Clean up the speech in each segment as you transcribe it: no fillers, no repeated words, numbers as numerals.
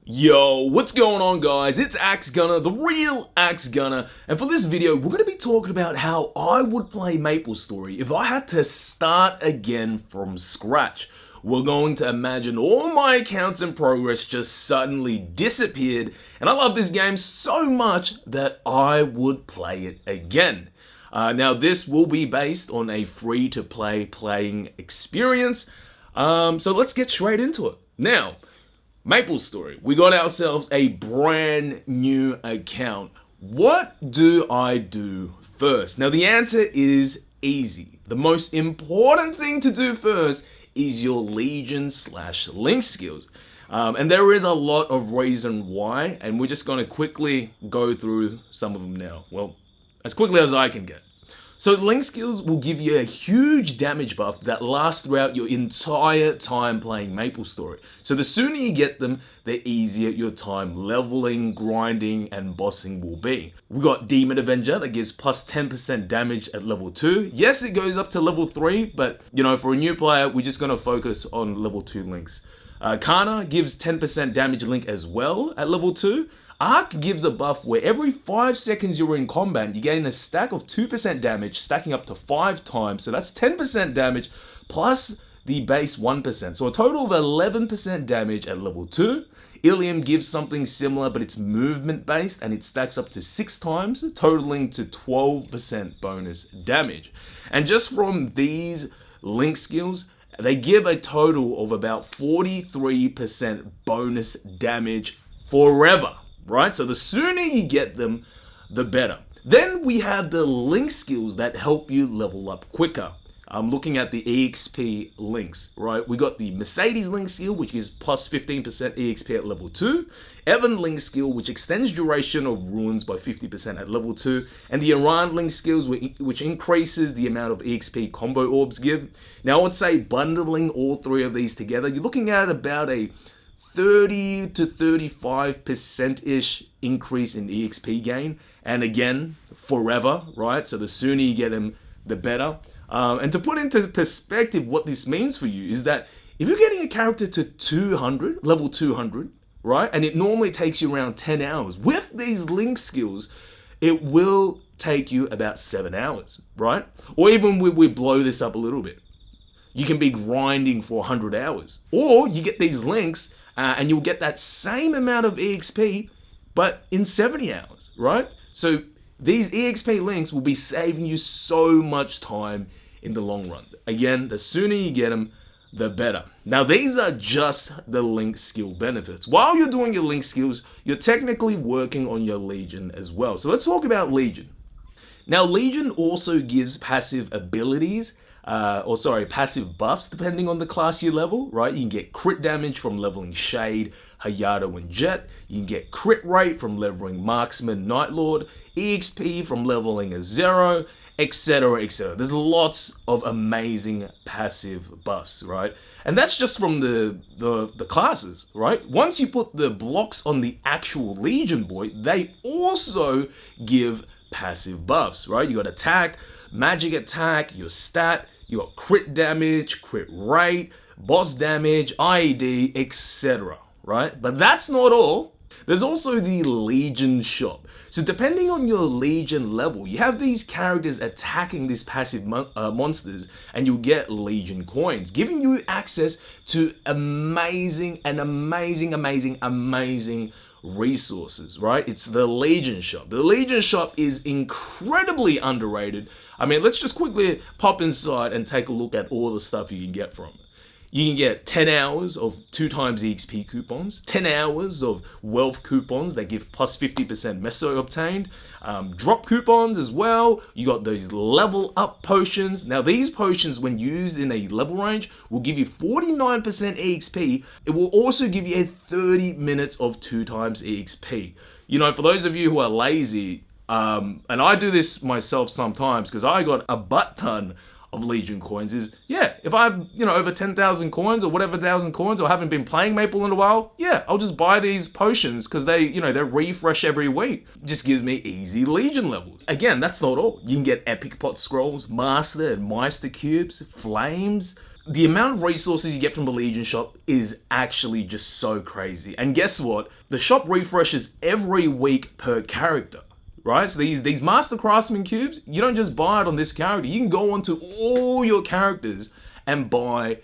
Yo, what's going on guys? It's Axgunner, the real Axgunner, and for this video we're going to be talking about how I would play Maplestory if I had to start again from scratch. We're going to imagine all my accounts in progress just suddenly disappeared, and I love this game so much that I would play it again. Now this will be based on a free-to-play playing experience, so let's get straight into it. Now, Maplestory, we got ourselves a brand new account. What do I do first? Now the answer is easy. The most important thing to do first is your Legion/Link skills. And there is a lot of reason why, and we're just going to quickly go through some of them now. Well, as quickly as I can get. So Link skills will give you a huge damage buff that lasts throughout your entire time playing Maplestory. So the sooner you get them, the easier your time leveling, grinding, and bossing will be. We got Demon Avenger that gives plus 10% damage at level 2. Yes, it goes up to level 3, but you know, for a new player, we're just gonna focus on level 2 links. Kana gives 10% damage link as well at level 2. Arc gives a buff where every 5 seconds you're in combat, you gain a stack of 2% damage, stacking up to 5 times. So that's 10% damage plus the base 1%. So a total of 11% damage at level 2. Ilium gives something similar, but it's movement based and it stacks up to 6 times, totaling to 12% bonus damage. And just from these link skills, they give a total of about 43% bonus damage forever. Right? So the sooner you get them, the better. Then we have the link skills that help you level up quicker. I'm looking at the EXP links, right? We got the Mercedes link skill, which is plus 15% EXP at level 2. Evan link skill, which extends duration of runes by 50% at level 2. And the Iran link skills, which increases the amount of EXP combo orbs give. Now I would say bundling all three of these together, you're looking at about a 30 to 35%-ish increase in EXP gain, and again, forever, right? So the sooner you get them, the better. And to put into perspective what this means for you is that if you're getting a character to 200, level 200, right? And it normally takes you around 10 hours. With these link skills, it will take you about 7 hours, right? Or even we blow this up a little bit. You can be grinding for 100 hours. Or you get these links and you'll get that same amount of EXP, but in 70 hours, right? So these EXP links will be saving you so much time in the long run. Again, the sooner you get them, the better. Now, these are just the link skill benefits. While you're doing your link skills, you're technically working on your Legion as well. So let's talk about Legion. Now, Legion also gives passive abilities, passive buffs depending on the class you level, right? You can get crit damage from leveling Shade, Hayato, and Jet. You can get crit rate from leveling Marksman, Nightlord, EXP from leveling a Zero, etc, etc. There's lots of amazing passive buffs, right? And that's just from the classes, right? Once you put the blocks on the actual Legion boy, they also give passive buffs, right? You got attack, magic attack, your stat, you got crit damage, crit rate, boss damage, IED, etc. Right? But that's not all. There's also the Legion shop. So depending on your Legion level, you have these characters attacking these passive monsters, and you'll get Legion coins, giving you access to amazing resources, right? It's the Legion shop. The Legion shop is incredibly underrated. I mean, let's just quickly pop inside and take a look at all the stuff you can get from it. You can get 10 hours of 2 times EXP coupons, 10 hours of wealth coupons that give plus 50% Meso obtained, drop coupons as well. You got those level up potions. Now these potions, when used in a level range, will give you 49% EXP. It will also give you 30 minutes of 2 times EXP. You know, for those of you who are lazy, and I do this myself sometimes because I got a butt ton of Legion coins, is if I have over 10,000 coins or whatever thousand coins, or haven't been playing Maple in a while, I'll just buy these potions because they refresh every week. Just gives me easy Legion levels. Again, that's not all. You can get epic pot scrolls, master and meister cubes, flames, the amount of resources you get from the Legion shop is actually just so crazy. And guess what? The shop refreshes every week per character, right? So these Master Craftsman cubes, you don't just buy it on this character. You can go onto all your characters and buy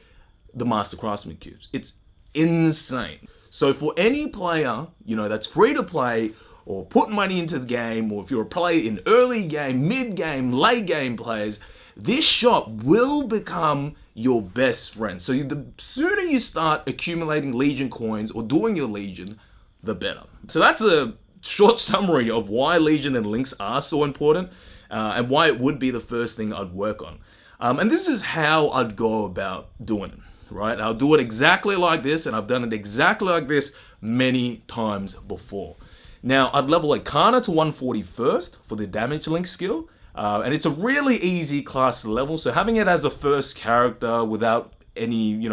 the Master Craftsman cubes. It's insane. So for any player, that's free to play or put money into the game, or if you're a player in early game, mid game, late game players, this shop will become your best friend. So the sooner you start accumulating Legion coins or doing your Legion, the better. So that's a short summary of why Legion and links are so important, and why it would be the first thing I'd work on. And this is how I'd go about doing it, right? I'll do it exactly like this, and I've done it exactly like this many times before. Now, I'd level Axgunner to 140 first for the damage link skill. And it's a really easy class to level, so having it as a first character without any,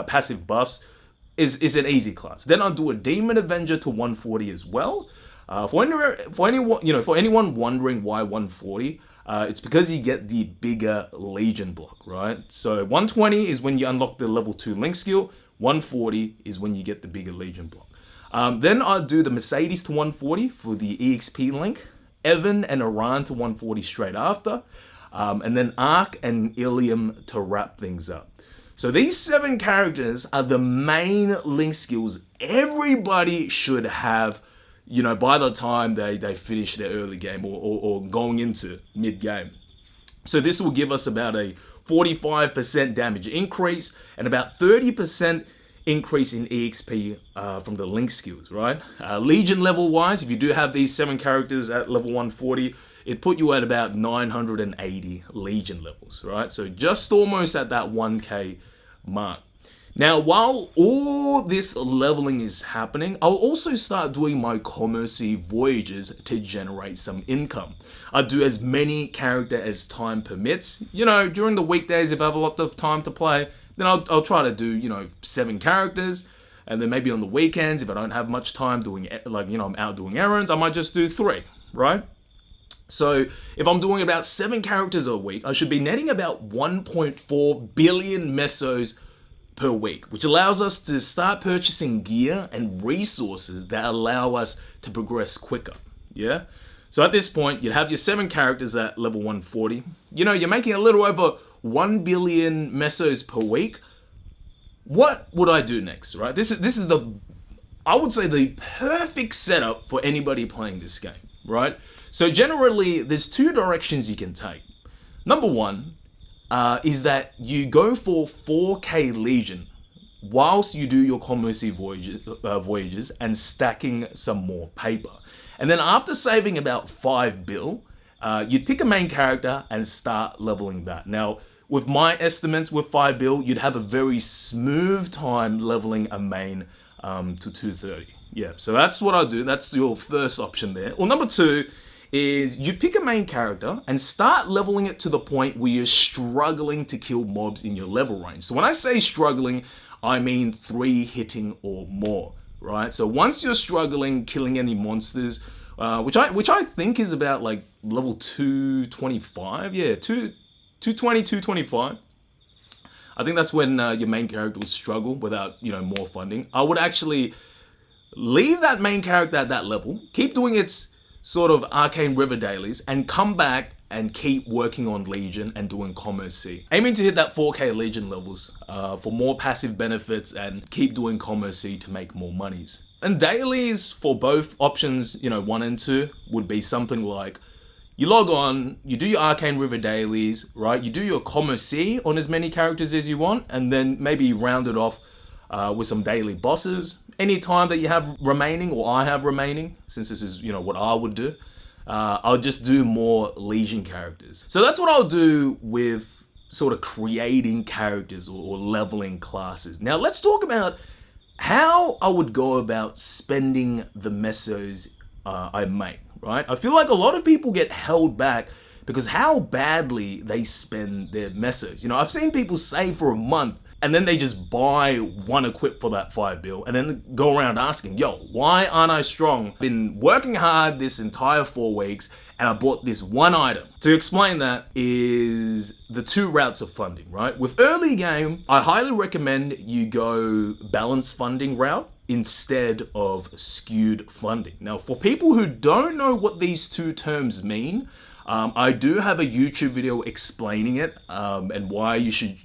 passive buffs is an easy class. Then I'll do a Demon Avenger to 140 as well. For anyone wondering why 140, it's because you get the bigger Legion block, right? So 120 is when you unlock the level 2 link skill, 140 is when you get the bigger Legion block. Then I'll do the Mercedes to 140 for the EXP link, Evan and Iran to 140 straight after, and then Ark and Ilium to wrap things up. So these 7 characters are the main link skills everybody should have, by the time they finish their early game or going into mid game. So this will give us about a 45% damage increase and about 30% increase in EXP from the link skills, right? Legion level wise, if you do have these 7 characters at level 140, it put you at about 980 Legion levels, right? So just almost at that 1k mark. Now, while all this leveling is happening, I'll also start doing my commerce voyages to generate some income. I'll do as many characters as time permits. During the weekdays, if I have a lot of time to play, then I'll try to do, 7 characters. And then maybe on the weekends, if I don't have much time doing, I'm out doing errands, I might just do 3, right? So if I'm doing about 7 characters a week, I should be netting about 1.4 billion mesos per week, which allows us to start purchasing gear and resources that allow us to progress quicker, yeah? So at this point, you'd have your 7 characters at level 140. You're making a little over 1 billion mesos per week. What would I do next, right? This is I would say the perfect setup for anybody playing this game, right? So generally, there's 2 directions you can take. Number 1 is that you go for 4k Legion whilst you do your commerce voyages and stacking some more paper. And then after saving about 5 bill, you'd pick a main character and start leveling that. Now, with my estimates, with 5 bill, you'd have a very smooth time leveling a main to 230. Yeah, so that's what I do. That's your first option there. Or number 2 is you pick a main character and start leveling it to the point where you're struggling to kill mobs in your level range. So when I say struggling, I mean 3 hitting or more, right? So once you're struggling killing any monsters, which I think is about like level 225, yeah, 220, 225. I think that's when your main character will struggle without, more funding. I would actually leave that main character at that level, keep doing its sort of Arcane River dailies, and come back and keep working on Legion and doing Commerce C. Aiming to hit that 4k Legion levels for more passive benefits and keep doing Commerce C to make more monies. And dailies for both options, 1 and 2 would be something like you log on, you do your Arcane River dailies, right? You do your Commerce C on as many characters as you want, and then maybe round it off with some daily bosses. Any time that you have remaining, or I have remaining, since this is, what I would do, I'll just do more Legion characters. So that's what I'll do with sort of creating characters or leveling classes. Now let's talk about how I would go about spending the mesos I make, right? I feel like a lot of people get held back because how badly they spend their mesos. I've seen people save for a month and then they just buy one equip for that 5 bill and then go around asking, yo, why aren't I strong? Been working hard this entire 4 weeks and I bought this one item. To explain that is the 2 routes of funding, right? With early game, I highly recommend you go balanced funding route instead of skewed funding. Now, for people who don't know what these 2 terms mean, I do have a YouTube video explaining it and why you should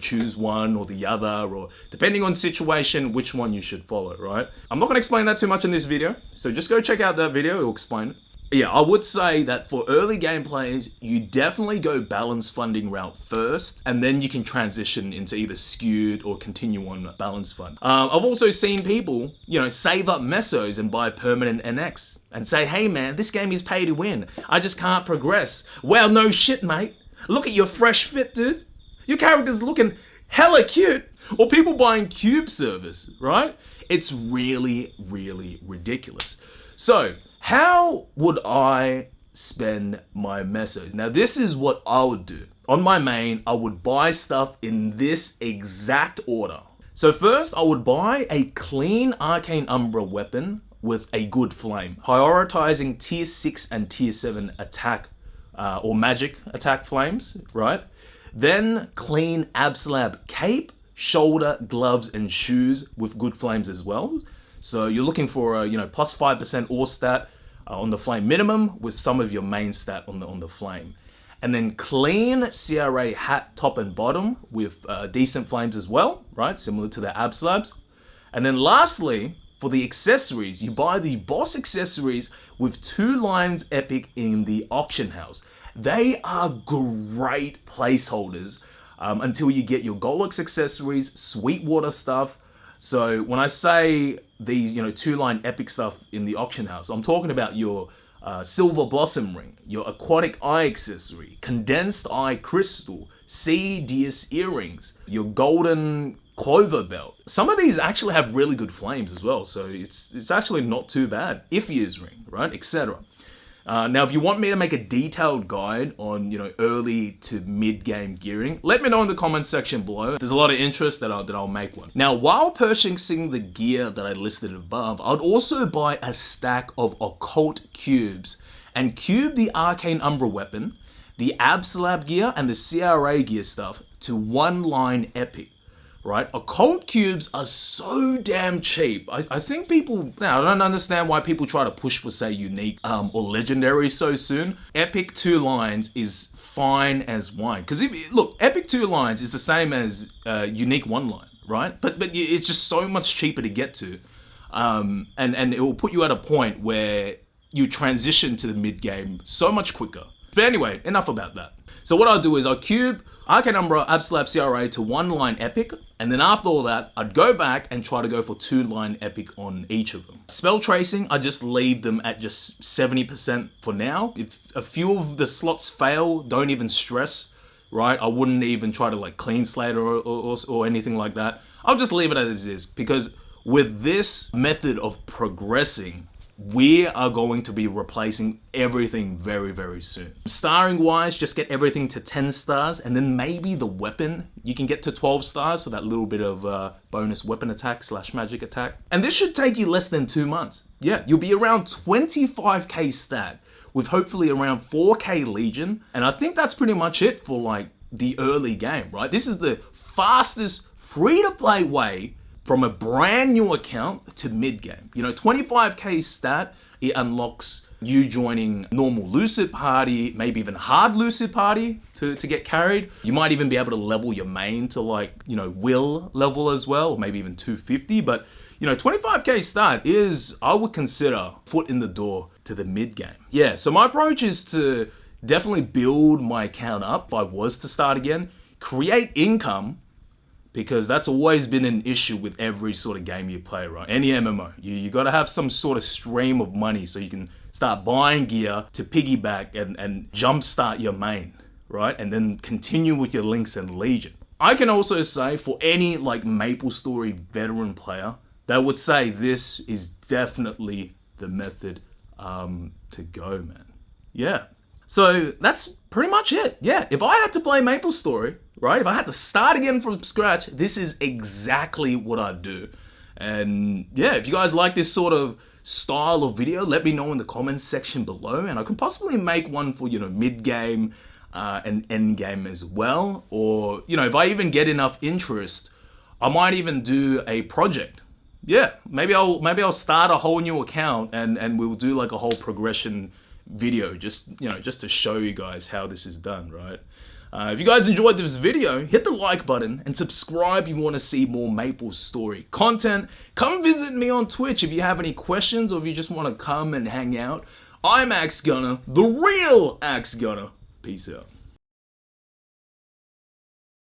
choose one or the other, or depending on situation, which one you should follow, right? I'm not gonna explain that too much in this video, so just go check out that video, it'll explain it. Yeah, I would say that for early game players, you definitely go balanced funding route first, and then you can transition into either skewed or continue on balanced fund. I've also seen people, save up mesos and buy permanent NX and say, hey man, this game is pay to win. I just can't progress. Well, no shit, mate. Look at your fresh fit, dude. Your character's looking hella cute. Or people buying cube service, right? It's really, really ridiculous. So, how would I spend my mesos? Now, this is what I would do. On my main, I would buy stuff in this exact order. So first, I would buy a clean Arcane Umbra weapon with a good flame, prioritizing tier 6 and tier 7 attack or magic attack flames, right? Then clean Abslab cape, shoulder, gloves, and shoes with good flames as well. So you're looking for a plus 5% ore stat on the flame minimum with some of your main stat on the flame. And then clean CRA hat top and bottom with decent flames as well, right? Similar to the Abslabs. And then lastly, for the accessories, you buy the boss accessories with 2 lines epic in the auction house. They are great placeholders until you get your Golux accessories, Sweetwater stuff. So when I say these, 2-line epic stuff in the auction house, I'm talking about your Silver Blossom Ring, your Aquatic Eye accessory, Condensed Eye Crystal, Sea Deer's Earrings, your Golden Clover Belt. Some of these actually have really good flames as well, so it's actually not too bad. Iphier's Ring, right, etc. Now, if you want me to make a detailed guide on, early to mid-game gearing, let me know in the comments section below. If there's a lot of interest that I'll make one. Now, while purchasing the gear that I listed above, I'd also buy a stack of occult cubes and cube the Arcane Umbra weapon, the Abslab gear, and the CRA gear stuff to 1-line epic. Right? Occult cubes are so damn cheap. I think people, I don't understand why people try to push for, say, unique or legendary so soon. Epic 2 lines is fine as wine. Because look, epic 2 lines is the same as unique 1 line, right? But it's just so much cheaper to get to. And it will put you at a point where you transition to the mid game so much quicker. But anyway, enough about that. So what I'll do is I'll cube Arcane Umbra, Abslab CRA to 1-line epic, and then after all that, I'd go back and try to go for 2-line epic on each of them. Spell tracing, I just leave them at just 70% for now. If a few of the slots fail, don't even stress, right? I wouldn't even try to clean slate or anything like that. I'll just leave it as it is, because with this method of progressing, we are going to be replacing everything very, very soon. Starring wise, just get everything to 10 stars, and then maybe the weapon, you can get to 12 stars for that little bit of bonus weapon attack / magic attack. And this should take you less than 2 months. Yeah, you'll be around 25k stat with hopefully around 4k legion. And I think that's pretty much it for the early game, right? This is the fastest free-to-play way from a brand new account to mid-game. 25k stat, it unlocks you joining normal Lucid Party, maybe even hard Lucid Party to get carried. You might even be able to level your main to will level as well, or maybe even 250. But 25k stat is, I would consider, foot in the door to the mid-game. Yeah, so my approach is to definitely build my account up if I was to start again, create income, because that's always been an issue with every sort of game you play, right? Any MMO. You got to have some sort of stream of money so you can start buying gear to piggyback and jumpstart your main, right? And then continue with your Lynx and Legion. I can also say for any Maplestory veteran player, that would say this is definitely the method to go, man. Yeah. So that's pretty much it. Yeah, if I had to play Maplestory, right? If I had to start again from scratch, this is exactly what I'd do. And yeah, if you guys like this sort of style of video, let me know in the comments section below, and I can possibly make one for, mid game and end game as well. Or, if I even get enough interest, I might even do a project. Yeah, maybe I'll start a whole new account and we'll do like a whole progression video, just to show you guys how this is done, right? If you guys enjoyed this video, hit the like button and subscribe if you want to see more Maplestory content. Come visit me on Twitch if you have any questions or if you just want to come and hang out. I'm Axgunner, the real Axgunner. Peace out.